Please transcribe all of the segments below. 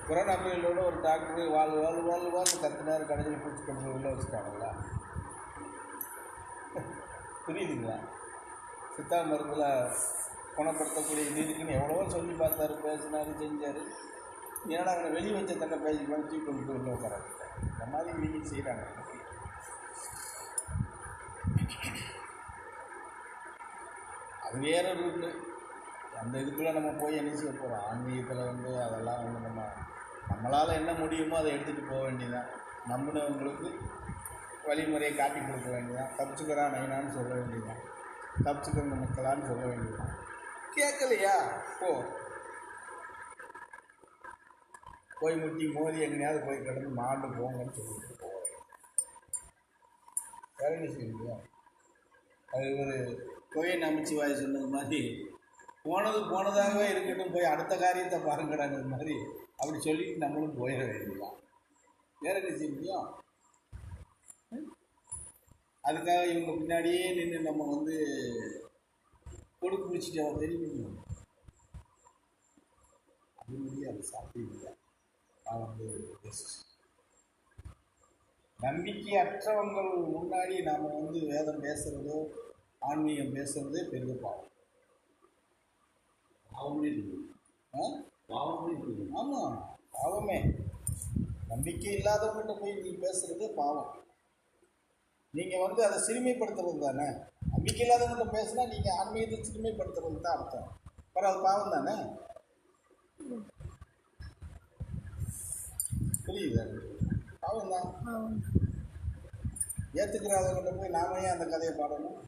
Corona பீரியடோட ஒரு doctor வாழ் கத்தினார், கடைசியில் பூச்சி கடைசி உள்ளே வச்சுட்டாங்களா? புரியுதுங்களா? சித்தா மருந்தில் குணப்படுத்தக்கூடிய இது இருக்குன்னு எவ்வளவோ சொல்லி பார்த்தாரு, பேசினார், செஞ்சார். ஏன்னா அவனை வெளியே வச்ச தன்னை பேசிக்கலாம், தூக்கி கொண்டு போய் உள்ள உட்காராங்க. இந்த மாதிரி நீங்கள் செய்கிறாங்க. அது வேறு ரூட்டு. அந்த இதுக்குள்ளே நம்ம போய் என்ன செய்ய போகிறோம்? ஆன்மீகத்தில் அதெல்லாம் நம்மளால் என்ன முடியுமோ அதை எடுத்துகிட்டு போக வேண்டியதான். நம்பினவங்களுக்கு வழிமுறையை காட்டி கொடுக்க வேண்டியதான். தப்பிச்சுக்கிறா நைனான்னு சொல்ல வேண்டியதான். தப்பிச்சுக்கிற மக்களான்னு சொல்ல வேண்டியதான். கேட்கலையா? போய் முட்டி மோதி எங்கேயாவது போய் கிடந்து மாண்டு போங்கன்னு சொல்லிட்டு போவேன். வேற என்ன செய்ய முடியும்? அது ஒரு கோயை நமச்சிவாய் சொன்னது மாதிரி போனதாகவே இருக்கட்டும், போய் அடுத்த காரியத்தை பாருங்கிறாங்க மாதிரி அப்படி சொல்லிட்டு நம்மளும் போயிட வேண்டியதான். வேற என்ன செய்ய முடியும்? அதுக்காக இவங்க பின்னாடியே நின்று நம்ம கொடுக்கு பிடிச்சிட்டு அவன் தெரியும். அது முடியாது, சாப்பிட்டு இல்லை. நம்பிக்கையற்றவங்கள் முன்னாடி நாம் வேதம் பேசுகிறதோ ஆன்மீகம் பேசுகிறதே பெரிய பாவம். ஆமாம், பாவமே. நம்பிக்கை இல்லாதவங்கள்ட்ட போய் நீ பேசுகிறதே பாவம். நீங்கள் அதை சிறுமைப்படுத்துறது தானே. நம்பிக்கை இல்லாதவங்கள்ட்ட பேசுனா நீங்கள் ஆன்மீகத்தை சிறுமைப்படுத்துறது தான் அர்த்தம். அப்புறம் அது பாவம் தானே. புரியுது? பாவம் தான். ஏற்றுக்கிறாதவங்கள்ட்ட போய் நாம ஏன் அந்த கதையை பாடணும்,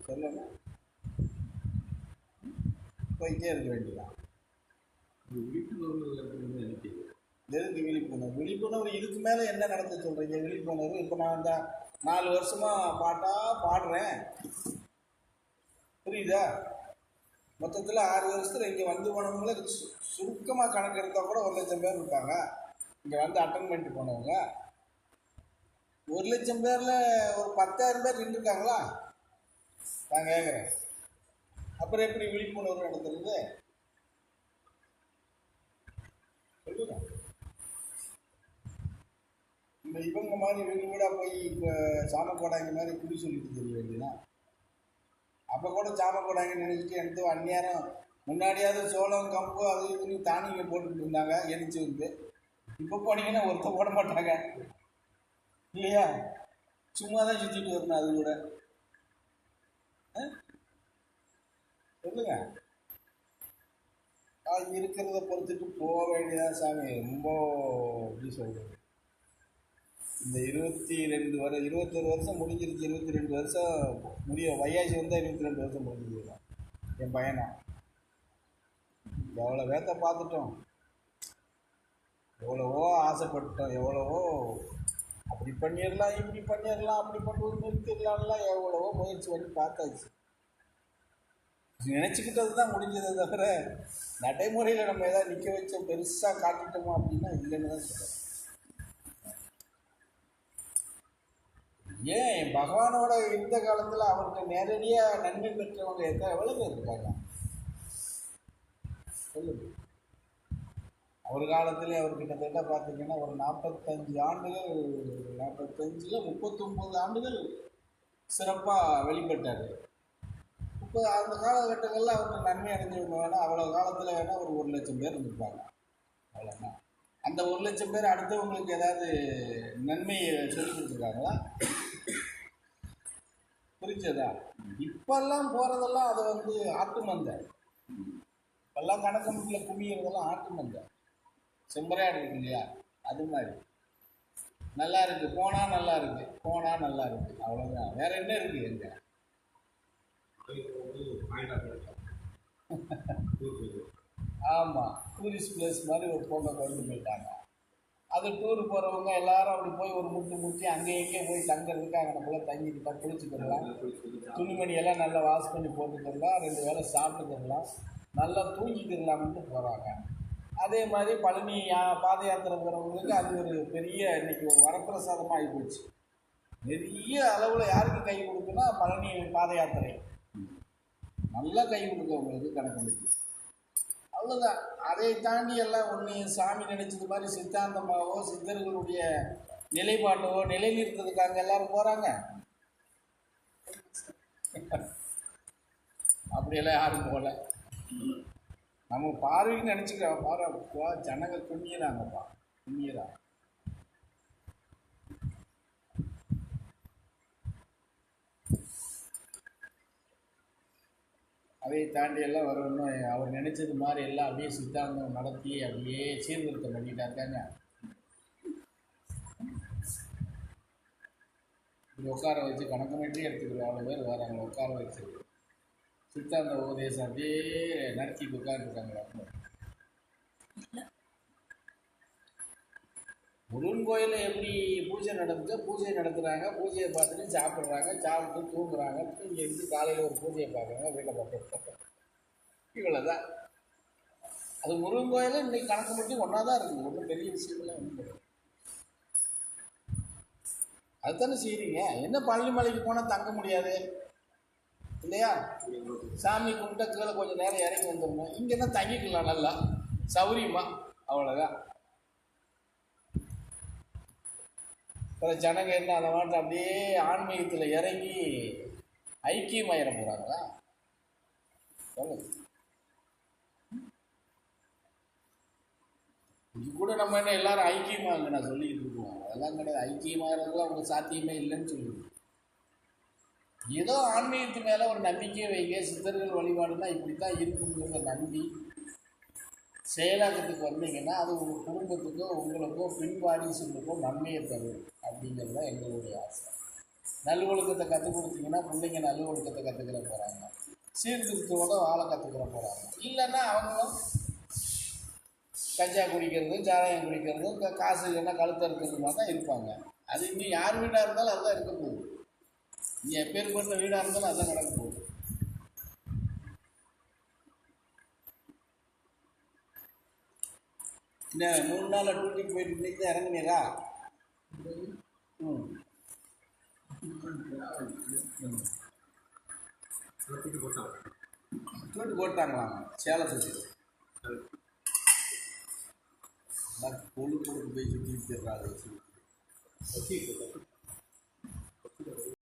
சொல்லணும்? போயிட்டே இருக்க வேண்டியதான். எதுக்கு விழிப்புணர்வு? இதுக்கு மேலே என்ன நடத்த சொல்கிறீங்க? விழிப்புணர்வு இப்போ நான் இந்த 4 வருஷமாக பாடுறேன். புரியுதா? மொத்தத்தில் 6 வருஷத்தில் இங்கே போனவங்கள சுருக்கமாக கணக்கு எடுத்தால் கூட 1,00,000 பேர் இருப்பாங்க. இங்கே அட்டன் பண்ணிட்டு போனவங்க 1,00,000 பேரில் ஒரு 10,000 பேர் நின்றுருக்காங்களா? நான் கேட்குறேன். அப்புறம் எப்படி விழிப்புணர்வு நடத்துறது? சொல்லுங்க. இவங்க மாதிரி வீடு வீடாக போய் இப்போ சாமக்கோடாங்க மாதிரி குடி சொல்லிட்டு தெரிய வேண்டியதான். அப்போ கூட சாமக்கோடாங்க நினைச்சிட்டு எனக்கு அந்நேரம் முன்னாடியாவது சோளம் கம்பு அது இதுன்னு தானியங்க போட்டுக்கிட்டு இருந்தாங்க. எரிச்சு இப்போ போனீங்கன்னா ஒருத்தர் போட மாட்டாங்க இல்லையா? சும்மா தான் சுற்றிட்டு வரணும். அது கூட சொல்லுங்க. அது இருக்கிறத பொறுத்துட்டு போக வேண்டியதான் சாமி. ரொம்ப எப்படி சொல்கிறது, இந்த 21 வருஷம் முடிஞ்சிருச்சு. 22 வருஷம் வையாசி வந்தால் 22 வருஷம் முடிஞ்சிருக்கோம். என் பையனா எவ்வளோ வேத்தை பார்த்துட்டோம், எவ்வளவோ ஆசைப்பட்டோம், எவ்வளவோ அப்படி பண்ணிடலாம் இப்படி பண்ணிடலாம் அப்படி பண்ணுறது நிறுத்திடலாம்லாம் எவ்வளவோ முயற்சி பண்ணி பார்த்தாச்சு. நினச்சிக்கிட்டது தான் முடிஞ்சதை தவிர நடைமுறையில் நம்ம ஏதாவது நிற்க வச்ச பெருசாக காட்டிட்டோமா அப்படின்னா இல்லைன்னு தான் சொல்கிறேன். ஏன் பகவானோட இருந்த காலத்தில் அவர்கிட்ட நேரடியாக நன்மை பெற்றவங்க எவ்வளோ பேர் இருக்காங்க சொல்லுங்க. ஒரு காலத்திலே அவர் கிட்டத்தட்ட பார்த்தீங்கன்னா ஒரு 45 ஆண்டுகள், 45 39 ஆண்டுகள் சிறப்பாக வெளிப்பட்டார். இப்போ அந்த காலகட்டங்களில் அவருக்கு நன்மை அடைஞ்சவங்க வேணால் அவ்வளோ காலத்தில் வேணால் ஒரு 1,00,000 பேர் இருந்திருப்பாங்க. அவ்வளோதான். அந்த 1,00,000 பேர் அடுத்தவங்களுக்கு ஏதாவது நன்மையை சொல்லி கொடுத்துருக்காங்களா? புரிஞ்சதா? இப்பெல்லாம் போகிறதெல்லாம் அதை ஆட்டு மந்தை. இப்பெல்லாம் கணக்கமிட்டில் குமிகிறதெல்லாம் ஆட்டு மந்தை, செம்பரையாடு இருக்கு இல்லையா? அது மாதிரி நல்லா இருக்கு, போனால் நல்லா இருக்கு, போனால் நல்லா இருக்கு, அவ்வளோதான். வேற என்ன இருக்கு? எங்க ஆமாம், டூரிஸ்ட் பிளேஸ் மாதிரி ஒரு பொண்ணை கொண்டு போயிட்டாங்க. அது டூரு போகிறவங்க எல்லாரும் அப்படி போய் ஒரு முட்டி அங்கே எங்கேயும் போய் தங்கிறதுக்கு அங்கே போல தங்கிக்கிட்டா குளிச்சுக்கிடலாம், துணிமணியெல்லாம் நல்லா வாஷ் பண்ணி போட்டுக்கிடலாம், 2 வேளை சாப்பிட்டுக்கிடலாம், நல்லா தூங்கிக்கிடலாம்னு போகிறாங்க. அதே மாதிரி பழனி பாத யாத்திரை போகிறவங்களுக்கு அது ஒரு பெரிய இன்றைக்கி ஒரு வரப்பிரசாதமாக ஆகிப்போச்சு. நிறைய அளவில் யாருக்கு கை கொடுக்குன்னா பழனி பாத யாத்திரை நல்லா கை கொடுக்கவங்களுக்கு கணக்கு முடிச்சு. அவ்வளோதான். அதை தாண்டி எல்லாம் ஒன்று சாமி நினைச்சது மாதிரி சித்தாந்தமாகவோ சித்தர்களுடைய நிலைப்பாட்டவோ நிலைநிறுத்ததுக்காக எல்லாரும் போகிறாங்க. அப்படியெல்லாம் யாரும் போகல. நம்ம பார்வைக்கு நினச்சிக்கிறோம். பாருப்பா ஜனங்க கும்மியறாங்கப்பா, கும்மியறாங்க. அதை தாண்டி எல்லாம் வரணும். அவர் நினைச்சது மாதிரி எல்லாம் அப்படியே சித்தாந்தம் நடத்தி அப்படியே சீர்திருத்தம் பண்ணிட்டா இருக்காங்க. இப்படி உட்கார வச்சு கணக்கு மட்டும் எடுத்துக்கிறோம். அவ்வளோ பேர் வராங்க. உட்கார வச்சு சித்தாந்த உபதேசம் அப்படியே நடத்திட்டு உட்காந்துருக்காங்க. முருகன் கோயிலில் எப்படி பூஜை நடந்துச்சோ பூஜை நடத்துகிறாங்க. பூஜையை பார்த்துட்டு சாப்பிட்றாங்க, சாப்பிட்டு தூங்குறாங்க. இங்கே இருந்து காலையில் ஒரு பூஜையை பார்க்குறாங்க, வீட்டை பார்த்து. இவ்வளோ தான். அது முருகன் கோயிலில் இன்றைக்கி கணக்கு மட்டும் ஒன்றா தான் இருக்குது. ஒன்றும் பெரிய விஷயம்லாம் ஒன்றும் கிடையாது. அதுதானே செய்கிறீங்க. என்ன பழனி மலைக்கு போனால் தங்க முடியாது இல்லையா? சாமி கும்பிட்டா கீழே கொஞ்சம் நேரம் இறங்கி வந்துடணும். இங்கேன்னா தங்கிக்கலாம் நல்லா சௌரியமா. அவ்வளோதான். அப்புறம் ஜனங்க என்ன அதை மாட்டு அப்படியே ஆன்மீகத்தில் இறங்கி ஐக்கியமாயிட போகிறாங்களா? இது கூட நம்ம என்ன எல்லாரும் ஐக்கியமாக நான் சொல்லிக்கிட்டு இருக்கோம். அதெல்லாம் கிடையாது. ஐக்கியமாகிறதுலாம் உங்களுக்கு சாத்தியமே இல்லைன்னு சொல்லுவோம். ஏதோ ஆன்மீகத்து மேலே ஒரு நம்பிக்கையை வைங்க. சித்தர்கள் வழிபாடுனா இப்படி தான் இருக்குங்கிறத நம்பி செயலாக்கத்துக்கு வந்தீங்கன்னா அது உங்கள் குடும்பத்துக்கோ உங்களுக்கோ பின்வாரிசுகளுக்கோ நன்மையை தரும் அப்படிங்கிறது தான் எங்களுடைய ஆசை. நல்லொழுக்கத்தை கற்றுக் கொடுத்தீங்கன்னா பிள்ளைங்க நல்லொழுக்கத்தை கற்றுக்கிற போகிறாங்க, சீர்திருத்தோட வாழ கற்றுக்கிற போகிறாங்க. இல்லைன்னா அவங்களும் கஞ்சா குடிக்கிறது, சாராயம் குடிக்கிறது, காசு இல்லைன்னா கழுத்த இருக்கிறது மாதிரி தான் இருப்பாங்க. அது இன்னும் யார் வீடாக இருந்தாலும் அதுதான் இருக்க போகுது. நீ எப்பேற்பட்ட வீடாக இருந்தாலும் அதுதான் நடக்க போகுது. இன்னும் 3 நாள் டூட்டிக்கு போயிட்டு இன்னைக்கு தான் இறங்குனீரா? டூட்டி போட்டாங்களாம் சேலத்துக்கு. பொழுது போய் சுற்றிட்டு போயிடுறாங்க.